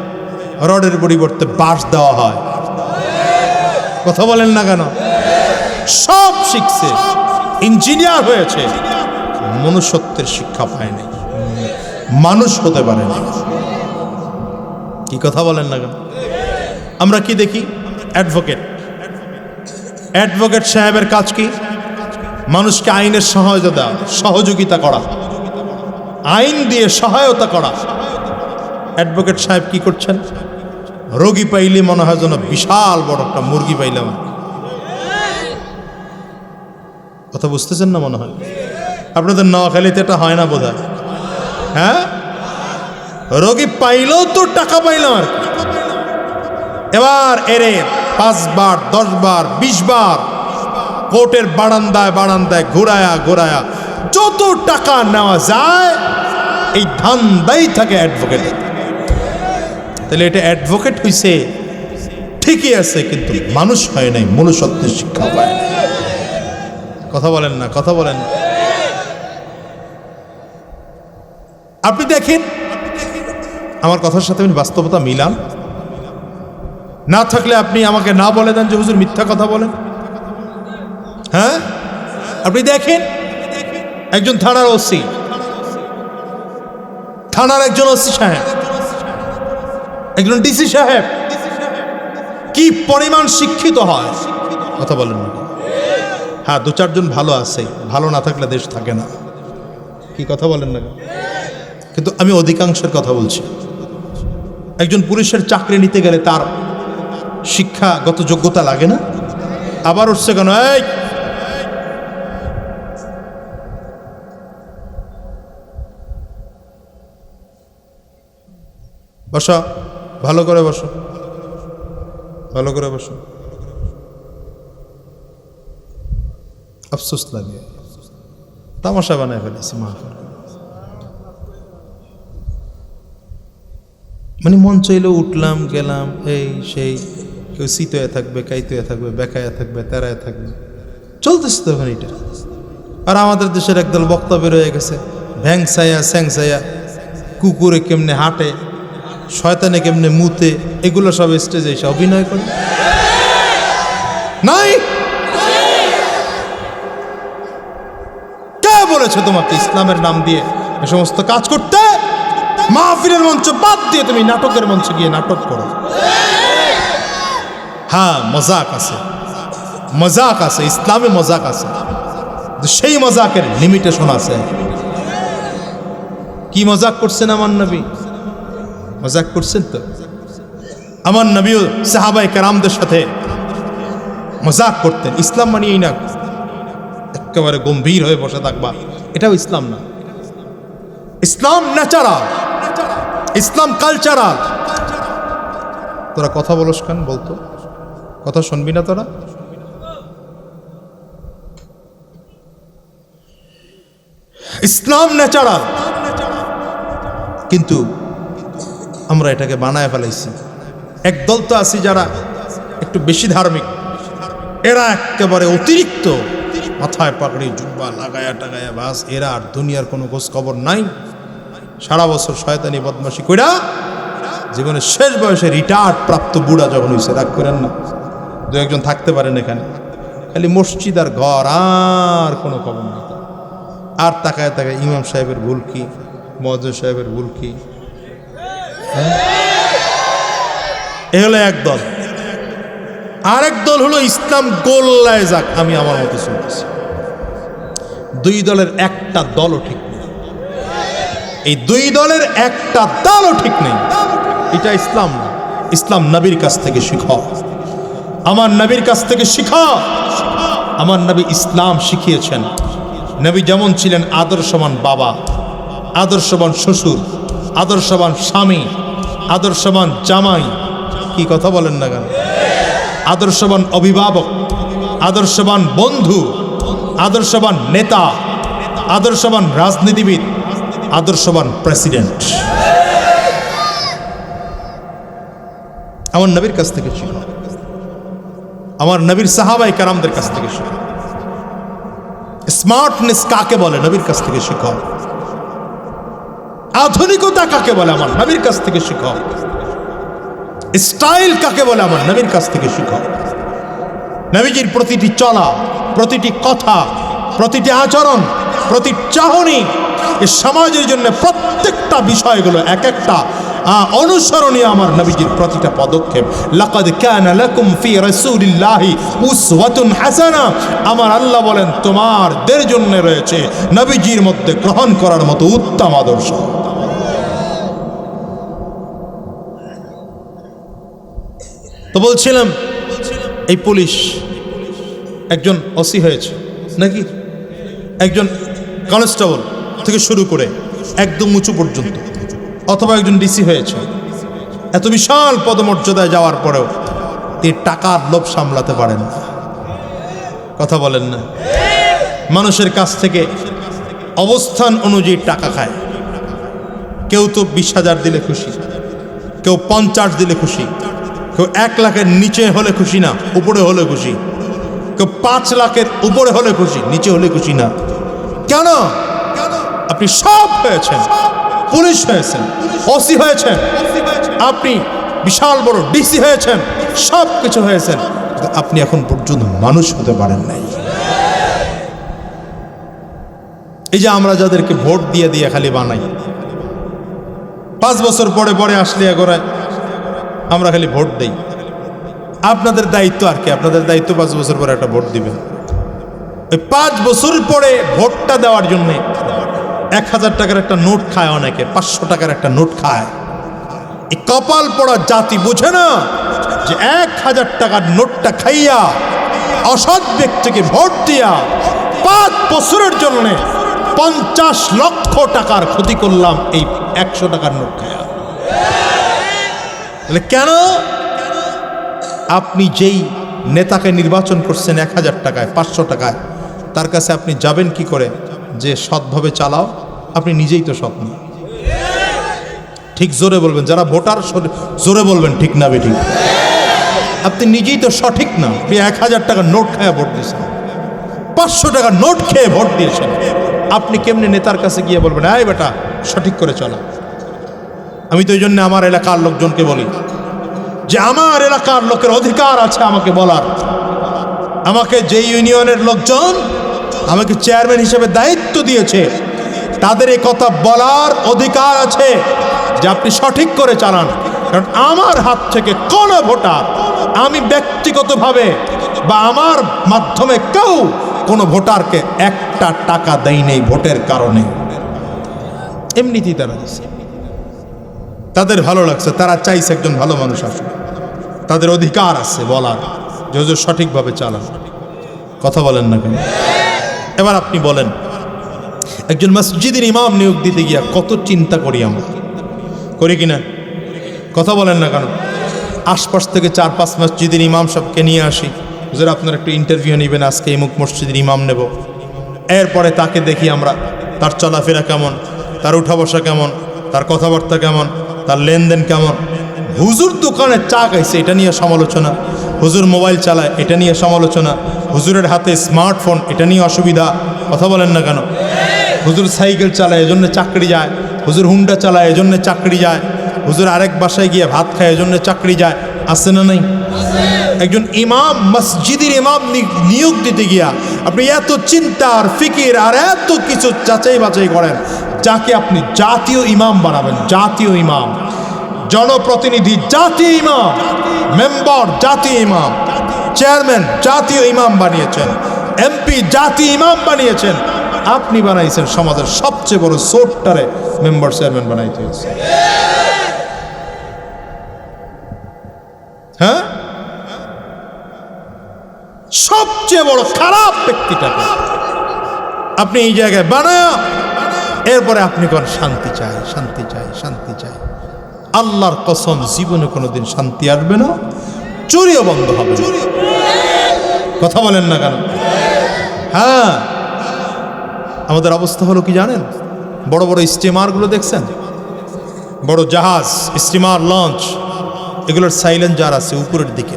রডের পরিবর্তে বাঁশ দেওয়া হয়। কথা বলেন না কেন? সব শিখছে, ইঞ্জিনিয়ার হয়েছে, মনুষ্যত্বের শিক্ষা পায়নি, মানুষ হতে পারে না। কি কথা বলেন না কেন? আমরা কি দেখি? অ্যাডভোকেট সাহেবের কাজ কি? মানুষকে আইনের সহযোগিতা করা, আইন দিয়ে সহায়তা করা। অ্যাডভোকেট সাহেব কি করছেন? রোগী পাইলে মনে হয় যেন বিশাল বড় একটা মুরগি পাইলাম। কথা বুঝতেছেন না? মনে হয় আপনাদের নোয়াখালীতে এটা হয় না বোধহয়। হ্যাঁ, রোগী পাইলেও তো টাকা পাইলাম আর কি। এবার এরে 5 বার 10 বার 20 বার কোর্টের বারান্দায় ঘোরায়া যত টাকা নেওয়া যায় এই ধান্দাই থাকে অ্যাডভোকেটের। তাহলে এটা অ্যাডভোকেট হইছে ঠিকই আছে, কিন্তু মানুষ হয় নাই, মনুষ্যত্বের শিক্ষা পায় না। কথা বলেন না? কথা বলেন না? আপনি দেখেন, আমার কথার সাথে আমি বাস্তবতা মিলান না থাকলে আপনি আমাকে না বলে দেন যে হুজুর মিথ্যা কথা বলেন। হ্যাঁ, আপনি দেখেন একজন থানার ওসি, থানার একজন ওসি সাহেব, একজন ডিসি সাহেব কি পরিমাণ শিক্ষিত হয়। কথা বলেন না? হ্যাঁ, 2-4 জন ভালো আছে, ভালো না থাকলে দেশ থাকে না। কি কথা বলেন না? কিন্তু আমি অধিকাংশের কথা বলছি। একজন পুলিশের চাকরি নিতে গেলে তার শিক্ষাগত যোগ্যতা লাগে না? আবার উঠছে কেন? এই বসো, ভালো করে বসো, ভালো করে বসো। আফসোস লাগে, তামাশা বানায় ফেলেছি মাহফিল। মানে মন চাইলেও উঠলাম গেলাম, এই সেই, কেউ শীতয়ে থাকবে, কাইতয়ে থাকবে, বেকায়া থাকবে, তেরায় থাকবে, চলতেছে তখন এটা। আর আমাদের দেশের একদল বক্তা বের হয়ে গেছে, ভ্যাংসাইয়া স্যাংসাইয়া, কুকুরে কেমনে হাঁটে, শয়তানে কেমনে মুতে, এগুলো সব স্টেজে এসে অভিনয় করে। নাই, কে বলেছে তোমাকে ইসলামের নাম দিয়ে এ সমস্ত কাজ করতে? মাহফিলের মঞ্চ বাদ দিয়ে তুমি নাটকের মঞ্চে গিয়ে নাটক করো। হ্যাঁ, মজাক আছে, মজাক আছে, ইসলামে মজাক আছে, সেই মজাকের লিমিটেশন আছে। কি মজাক করছেন আমার নবী? মজাক করছেন তো? আমার নবীও সাহাবায়ে কেরামদের সাথে মজাক করতেন। ইসলাম মানে এই না একেবারে গম্ভীর হয়ে বসে থাকবা, এটাও ইসলাম না। ইসলাম ন্যাচারাল, ইসলাম কালচারাল। তোরা কথা বলস কেন? বলতো কথা শুনবি না তোরা? ইসলাম ন্যাচারাল, কিন্তু আমরা এটাকে বানায় ফেলাইছি। একদল তো আছি যারা একটু বেশি ধার্মিক, এরা একেবারে অতিরিক্ত মাথায় পাগড়ি জুব্বা লাগায়া টাগায়া, বাস এরা আর দুনিয়ার কোনো খোঁজ খবর নাই। সারা বছর শয়তানি বদমাশি কইরা জীবনের শেষ বয়সে রিটায়ার্ড প্রাপ্ত বুড়া যখন হয়েছে, রাগ করেন না, 2-1 থাকতে পারেন এখানে, খালি মসজিদ আর ঘর, আর কোনো খবর নেই। আর তাকায় ইমাম সাহেবের ভুল কি, মুয়াজ্জিন সাহেবের ভুল কি। এ হলো একদল। আরেক দল হলো ইসলাম গোল্লায় যাক, আমি আমার মতো শুনতেছি। 2 দলের একটা দলও ঠিক নেই। এই 2 দলের একটা দলও ঠিক নেই। এটা ইসলাম না। ইসলাম নবীর কাছ থেকে শিখো, আমার নবীর কাছ থেকে শিখো। আমার নবী ইসলাম শিখিয়েছেন। নবী যেমন ছিলেন আদর্শবান বাবা, আদর্শবান শ্বশুর, আদর্শবান স্বামী, আদর্শবান জামাই। কি কথা বলেন না কেন? আদর্শবান অভিভাবক, আদর্শবান বন্ধু, আদর্শবান নেতা, আদর্শবান রাজনীতিবিদ, আদর্শবান প্রেসিডেন্ট। আমার নবীর কাছ থেকে শিখো, আমার নবীর সাহাবায়ে কেরামদের কাছ থেকে শিখো। স্মার্টনেস কাকে বলে নবীর কাছ থেকে শিখো। আধুনিকতা কাকে বলে আমার নবীর কাছ থেকে শিখো। স্টাইল কাকে বলে আমার নবীর কাছ থেকে শিখো। নবীজির প্রতিটি চলা, প্রতিটি কথা, প্রতিটি আচরণ, প্রতি চাহনি এই সমাজের জন্য প্রত্যেকটা বিষয়গুলো এক একটা অনুসরণীয় আমার নবীজির প্রতিটা পদক্ষেপ। লাকাদ কানা লাকুম ফি রাসূলিল্লাহি উসওয়াতুন হাসানা, আমার আল্লাহ বলেন তোমাদের জন্য রয়েছে নবীজির মধ্যে গ্রহণ করার মতো উত্তম আদর্শ। তো বলছিলাম এই পুলিশ একজন ওসি হয়েছে নাকি, একজন কনস্টেবল থেকে শুরু করে একদম উঁচু পর্যন্ত, অথবা একজন ডিসি হয়েছে। এত বিশাল পদমর্যাদায় যাওয়ার পরেও তিনি টাকার লোভ সামলাতে পারেন না। কথা বলেন না? মানুষের কাছ থেকে অবস্থান অনুযায়ী টাকা খায়। কেউ তো 20,000 দিলে খুশি, কেউ 50 দিলে খুশি, কেউ 1 লাখের নিচে হলে খুশি না, উপরে হলে খুশি, কেউ 5 লাখের উপরে হলে খুশি, নিচে হলে খুশি না। কেন? আপনি সব হয়েছেন, পুলিশ হয়েছেন, ওসি হয়েছেন, আপনি বিশাল বড় ডিসি হয়েছেন, সব কিছু হয়েছেন, আপনি এখন পর্যন্ত মানুষ হতে পারেন নাই। এই যে আমরা যাদেরকে ভোট দিয়ে দিয়ে খালি বানাই, 5 বছর পরে পরে আসলে এগোড়ায় আমরা খালি ভোট দেই। আপনাদের দায়িত্ব আর কি, আপনাদের দায়িত্ব 5 বছর পরে একটা ভোট দিবেন। ওই 5 বছর পরে ভোটটা দেওয়ার জন্য 1000 টাকার একটা নোট খায়, অনেকে 500 টাকার একটা নোট খায়। এই কপাল পড়া জাতি বুঝে না যে 1000 টাকার নোটটা খাইয়া অসৎ ব্যক্তিকে ভোট দিয়া 5 বছরের জন্য 50 লক্ষ টাকার ক্ষতি করলাম এই 100 টাকার নোট খাইয়া। কেন? আপনি যেই নেতাকে নির্বাচন করছেন 1000 টাকায়, 500 টাকায়, তার কাছে আপনি যাবেন কি করে যে সৎভাবে চালাও? আপনি নিজেই তো সৎ না। ঠিক জোরে বলবেন, যারা ভোটার জোরে বলবেন ঠিক না বেঠিক? আপনি নিজেই তো সঠিক না। আপনি 1000 টাকার নোট খেয়ে ভোট দিয়েছেন, 500 টাকার নোট খেয়ে ভোট দিয়েছেন। আপনি কেমনে নেতার কাছে গিয়ে বলবেন এই বেটা সঠিক করে চলা? আমি তো এই জন্য আমার এলাকার লোকজনকে বলি যে আমার এলাকার লোকের অধিকার আছে আমাকে বলার। আমাকে যে ইউনিয়নের লোকজন আমাকে চেয়ারম্যান হিসেবে দায়িত্ব দিয়েছে, তাদের এই কথা বলার অধিকার আছে যে আপনি সঠিক করে চালান। কারণ আমার হাত থেকে কোন ভোটার, আমি ব্যক্তিগতভাবে বা আমার মাধ্যমে কেউ কোনো ভোটারকে 1 টাকা দেয় নেই ভোটের কারণে। এমনিতেই তারা দিচ্ছে, তাদের ভালো লাগছে, তারা চাইছে একজন ভালো মানুষ আসুক। তাদের অধিকার আছে বলার যে হুজুর সঠিকভাবে চালান। কথা বলেন না কেন? এবার আপনি বলেন, একজন মসজিদের ইমাম নিয়োগ দিতে গিয়া কত চিন্তা করি আমরা, করি কিনা? কথা বলেন না কেন? আশপাশ থেকে 4-5 মসজিদের ইমাম সবকে নিয়ে আসি, হুজুর আপনার একটু ইন্টারভিউ নেবেন, আজকে এই মসজিদের ইমাম নেব। এরপরে তাকে দেখি আমরা, তার চলাফেরা কেমন, তার উঠা বসা কেমন, তার কথাবার্তা কেমন, তার লেনদেন কেমন। হুজুর দোকানে চা খাইছে এটা নিয়ে সমালোচনা, হুজুর মোবাইল চালায় এটা নিয়ে সমালোচনা, হুজুরের হাতে স্মার্টফোন এটা নিয়ে অসুবিধা। কথা বলেন না কেন? হুজুর সাইকেল চালায় এজন্য চাকরি যায়, হুজুর হুন্ডা চালায় এজন্য চাকরি যায়, হুজুর আরেক বাসায় গিয়ে ভাত খায় এজন্য চাকরি যায়। আছে না নাই? একজন ইমাম, মসজিদের ইমাম নিয়োগ দিতে গিয়া আপনি এত চিন্তা আর ফিকির আর এত কিছু যাচাই বাছাই করেন, যাকে আপনি জাতীয় ইমাম বানাবেন। জাতীয় ইমাম, জনপ্রতিনিধি জাতীয় ইমাম, মেম্বার জাতীয় ইমাম, চেয়ারম্যান জাতীয় ইমাম বানিয়েছেন, এমপি জাতীয় ইমাম বানিয়েছেন। আপনি বানাইছেন সমাজের সবচেয়ে বড় সোটটারে মেম্বার চেয়ারম্যান বানাইতে হয়েছে। হ্যাঁ, সবচেয়ে বড় খারাপ ব্যক্তিটাকে আপনি এই জায়গায় বানায়া, এরপরে আপনি কোন শান্তি চাই, শান্তি চাই, শান্তি চাই। আল্লাহর কসম জীবনে কোনোদিন শান্তি আসবে না, চুরিও বন্ধ হবে না। কথা বলেন না কেন? হ্যাঁ, আমাদের অবস্থা হলো কি জানেন? বড় বড় স্টিমারগুলো দেখছেন, বড় জাহাজ, স্টিমার, লঞ্চ, এগুলোর সাইলেন্সার আছে উপরের দিকে।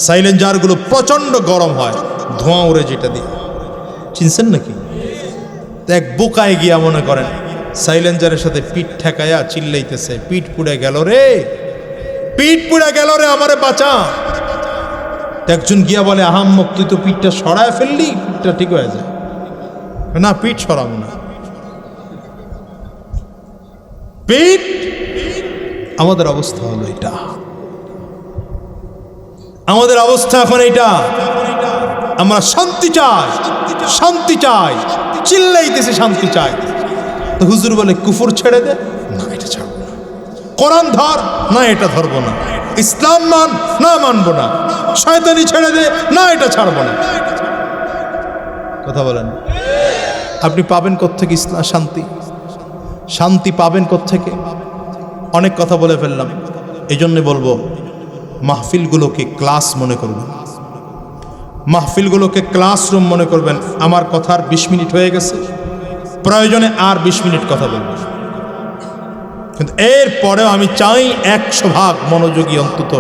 সাইলেন্সারগুলো প্রচণ্ড গরম হয়, ধোঁয়া উড়ে যেটা দিয়ে। চিনছেন নাকি? এক বোকায় গিয়া মনে করেন সাইলেন্সারের সাথে পিঠ ঠেকায়া চিল্লাইতেছে, পিঠ পুড়ে গেল রে, পিঠ পুড়ে গেল রে, আমারে বাঁচা। একজন গিয়া বলে, আহাম্মক তুই তো পিঠটা সরায় ফেললি, পিঠটা ঠিক হয়ে যায়। না, পিঠ সরাবো না, পিঠ। আমাদের অবস্থা হলো এটা, আমাদের অবস্থা এখন এটা। আমরা শান্তি চাই, শান্তি চাই, চিল্লাইতেছে শান্তি চাই। তো হুজুর বলে কুফর ছেড়ে দে, না এটা ছাড়বো না। কোরআন ধর, না এটা ধরবো না। ইসলাম মান, না মানবো না। শয়তানি ছেড়ে দে, না এটা ছাড়বো না। কথা বলেন, আপনি পাবেন কোত্থেকে ইসলাম? শান্তি, শান্তি পাবেন কোত্থেকে? অনেক কথা বলে ফেললাম, এই জন্যে বলবো মাহফিলগুলোকে ক্লাস মনে করবেন, মাহফিলগুলোকে ক্লাসরুম মনে করবেন। আমার কথার 20 মিনিট হয়ে গেছে, প্রয়োজনে আর 20 মিনিট কথা বলবেন, কিন্তু এর পরেও আমি চাই 100% মনোযোগী অন্তত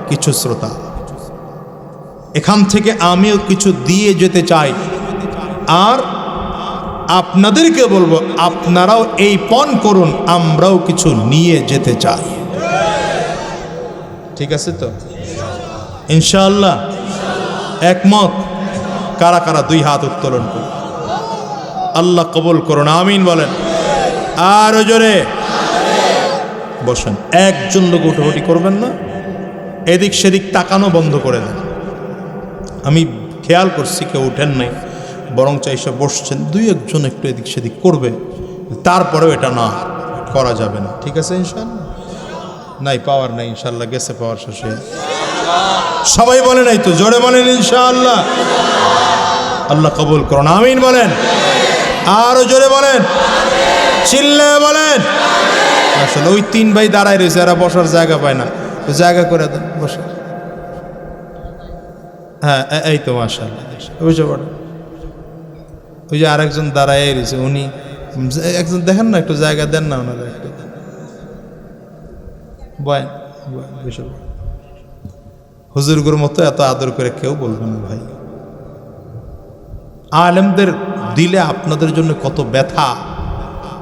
কিছু শ্রোতা। এখান থেকে আমিও কিছু দিয়ে যেতে চাই, আর আপনাদেরকে বলবো আপনারাও এই পণ করুন, আমরাও কিছু নিয়ে যেতে চাই। ঠিক আছে তো? ইনশাআল্লাহ একমত? কারা কারা 2 হাত উত্তোলন করুন, আল্লাহ কবুল করুন, আমিন বলেন। আর জোরে বসেন, একজন লোক উঠোউঠি করবেন না, এদিক সেদিক তাকানো বন্ধ করে দেন। আমি খেয়াল করছি কেউ উঠেন নাই, বরং চাইসে বসছেন। 2-1 জন একটু এদিক সেদিক করবে, তারপরেও এটা না করা যাবে না। ঠিক আছে ইনশাআল্লাহ? নাই পাওয়ার নাই, ইনশাআল্লাহ গেছে পাওয়ার শেষে। সবাই বলে নাই তো? জোরে বলেন ইনশাআল্লাহ। আল্লাহ কবুল করুন, আমিন বলেন। আরো জোরে বলেন, চিল্লে বলেন। আসলে ওই 3 ভাই দাঁড়ায় রয়েছে, এরা বসার জায়গা পায় না, জায়গা করে দেন বসে। হ্যাঁ এই তো মাশাআল্লাহ, বুঝতে পারেন। ওই যে আরেকজন দাঁড়ায় রয়েছে, উনি একজন দেখেন না, একটু জায়গা দেন না ওনারা, একটু বয়েন। হুজুরগুর মতো এত আদর করে কেউ বলবে না ভাই। আলেমদের দিলে আপনাদের জন্য কত ব্যথা,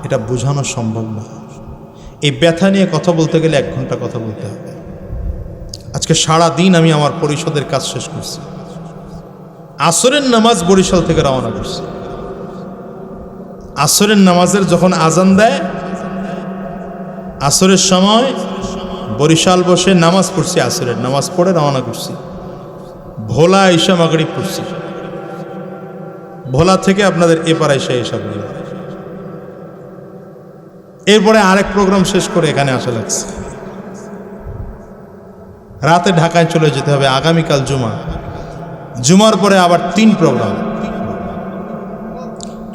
এটা বোঝানো সম্ভব না। এই ব্যথা নিয়ে কথা বলতে গেলে 1 ঘন্টা কথা বলতে হবে। আজকে সারা দিন আমি আমার পরিষদের কাজ শেষ করছি, আসরের নামাজ বরিশাল থেকে রওনা করছি। আসরের নামাজের যখন আজান দেয়, আসরের সময় বরিশাল বসে নামাজ পড়ছি, আসরের নামাজ পড়ে রওনা করছি। ভোলা ঈশা মাগরিব পড়ছি, ভোলা থেকে আপনাদের এপাড়া এসে এসব নিয়ে, এরপরে আরেক প্রোগ্রাম শেষ করে এখানে আসা লাগছে। রাতে ঢাকায় চলে যেতে হবে, আগামীকাল জুমা, জুমার পরে আবার 3 প্রোগ্রাম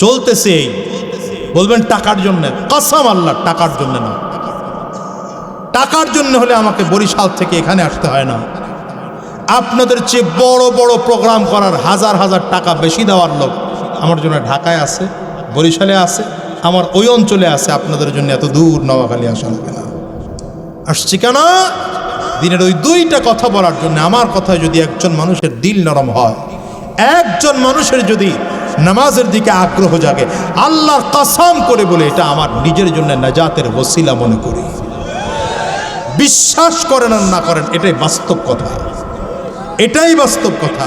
চলতেছে। বলবেন টাকার জন্য, কসম আল্লাহ টাকার জন্য না। টাকার জন্য হলে আমাকে বরিশাল থেকে এখানে আসতে হয় না। আপনাদের চেয়ে বড় বড় প্রোগ্রাম করার হাজার হাজার টাকা বেশি দেওয়ার লোক আমার জন্য ঢাকায় আছে, বরিশালে আছে, আমার ওই অঞ্চলে আছে। আপনাদের জন্য এত দূর নোয়াখালী আসা লাগে না। আসছি কেন? দিনের ওই 2টা কথা বলার জন্য। আমার কথায় যদি একজন মানুষের দিল নরম হয়, একজন মানুষের যদি নামাজের দিকে আগ্রহ জাগে, আল্লাহর কসম করে বলে এটা আমার নিজের জন্য নাজাতের ওসিলা মনে করি। বিশ্বাস করেন আর না করেন, এটাই বাস্তব কথা, এটাই বাস্তব কথা।